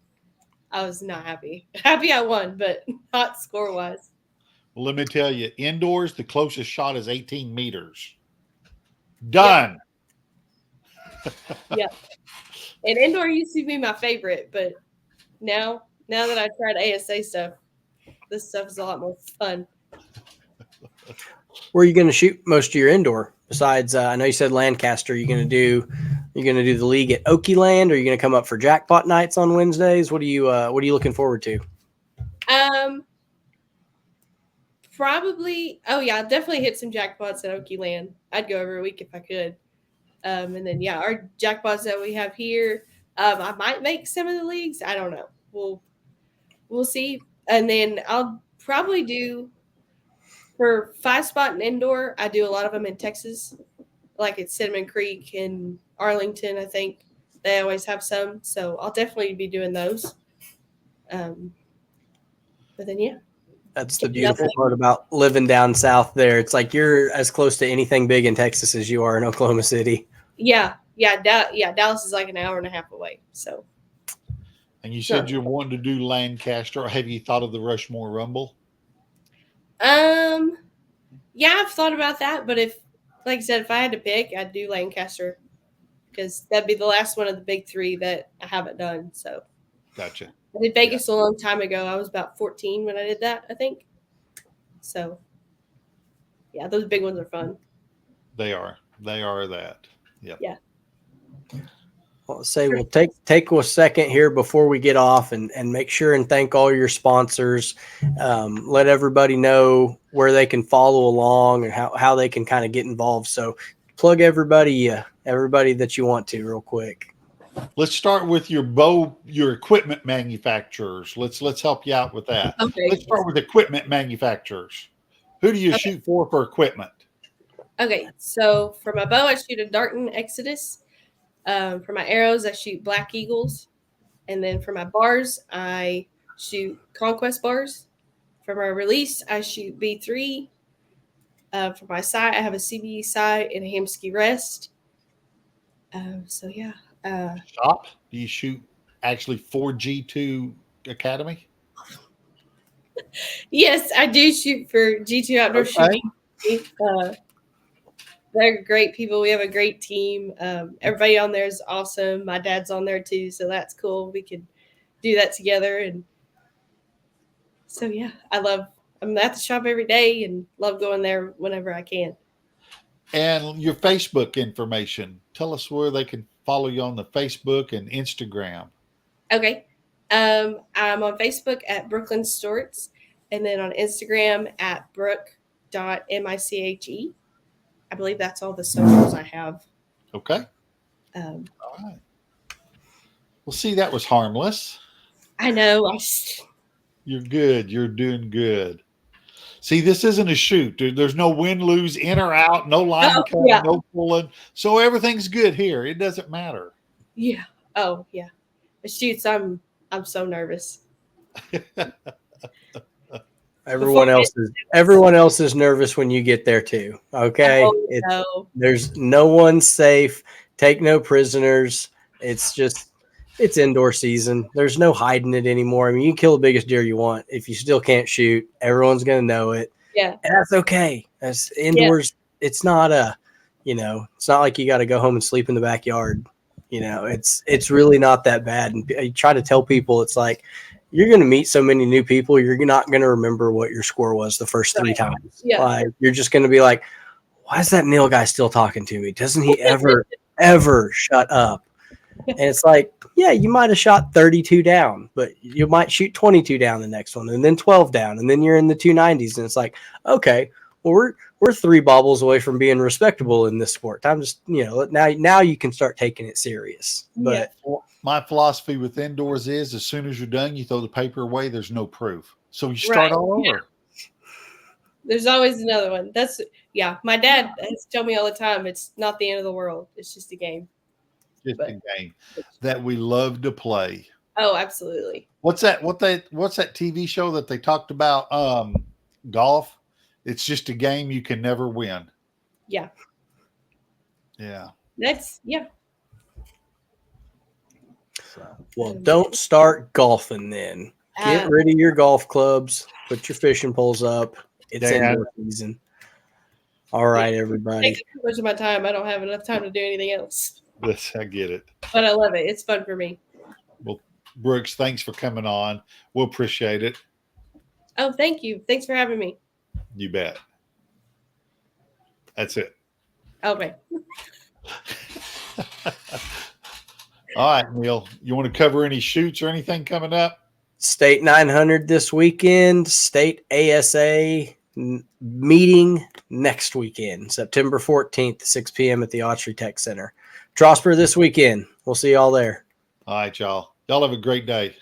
not happy. Happy I won, but not score-wise. Well, let me tell you, indoors, the closest shot is 18 meters. Done. Yeah. And indoor used to be my favorite, but now that I tried ASA stuff, this stuff is a lot more fun. Where are you going to shoot most of your indoor? Besides, I know you said Lancaster. You're going to do the league at Okie Land, or are you going to come up for jackpot nights on Wednesdays? What are you looking forward to? Probably. Oh yeah, I'll definitely hit some jackpots at Okie Land. I'd go every week if I could. And then our jackpots that we have here, I might make some of the leagues. I don't know. We'll see. And then I'll probably do for 5-spot and indoor. I do a lot of them in Texas, like at Cinnamon Creek and Arlington. I think they always have some, so I'll definitely be doing those. But then that's the beautiful part about living down south there. It's like you're as close to anything big in Texas as you are in Oklahoma City. Yeah. Dallas is like an hour and a half away. So. And you said you're wanting to do Lancaster. Have you thought of the Rushmore Rumble? Yeah, I've thought about that, but if I had to pick, I'd do Lancaster because that'd be the last one of the big 3 that I haven't done. So. Gotcha. I did Vegas a long time ago. I was about 14 when I did that, I think. So, yeah, those big ones are fun. They are that. Yep. Yeah. Well, we'll take a second here before we get off and make sure and thank all your sponsors. Let everybody know where they can follow along and how they can kind of get involved. So plug everybody that you want to real quick. Let's start with your equipment manufacturers. Let's help you out with that. Okay. Let's start with equipment manufacturers. Who do you shoot for equipment? Okay, so for my bow, I shoot a Darton Exodus. For my arrows, I shoot Black Eagles. And then for my bars, I shoot Conquest bars. For my release, I shoot B3. For my sight, I have a CBE sight and a Hamsky rest. So, yeah. Shop? Do you shoot actually for G2 Academy? Yes, I do shoot for G2 Outdoor Shooting. They're great people. We have a great team. Everybody on there is awesome. My dad's on there too, so that's cool. We could do that together. And so, yeah, I'm at the shop every day and love going there whenever I can. And your Facebook information. Tell us where they can follow you on the Facebook and Instagram. Okay. I'm on Facebook at Brooklyn Storts, and then on Instagram at brook.miche. I believe that's all the socials I have. Okay. All right. Well, see, that was harmless. I know. You're good. You're doing good. See, this isn't a shoot. There's no win, lose, in or out, no line cut, no pulling. So everything's good here. It doesn't matter. Yeah. Oh, yeah. The shoots, I'm so nervous. Everyone else is nervous when you get there too. Okay. No. There's no one safe. Take no prisoners. It's indoor season. There's no hiding it anymore. I mean, you can kill the biggest deer you want. If you still can't shoot, everyone's going to know it. Yeah. And that's okay. That's indoors. Yeah. It's not it's not like you got to go home and sleep in the backyard. It's really not that bad. And you try to tell people, it's like, you're going to meet so many new people. You're not going to remember what your score was the first 3 times. Yeah. Like, you're just going to be like, why is that Neil guy still talking to me? Doesn't he ever shut up? And it's like, yeah, you might have shot 32 down, but you might shoot 22 down the next one, and then 12 down, and then you're in the 290s. And it's like, okay, well, we're 3 bobbles away from being respectable in this sport. I'm just, now you can start taking it serious. But my philosophy with indoors is, as soon as you're done, you throw the paper away. There's no proof. So you start all over. Yeah. There's always another one. My dad has told me all the time, it's not the end of the world. It's just a game. Just a game that we love to play. Oh, absolutely. What's that TV show that they talked about? Golf. It's just a game you can never win. Yeah. Yeah. Well, don't start golfing then. Get rid of your golf clubs. Put your fishing poles up. It's indoor season. All right, everybody. It takes too much of my time. I don't have enough time to do anything else. Yes, I get it. But I love it. It's fun for me. Well, Brooks, thanks for coming on. We'll appreciate it. Oh, thank you. Thanks for having me. You bet. That's it. Okay. All right, Neil. You want to cover any shoots or anything coming up? State 900 this weekend. State ASA meeting next weekend, September 14th, 6 p.m. at the Archery Tech Center. Trosper this weekend. We'll see y'all there. All right, y'all. Y'all have a great day.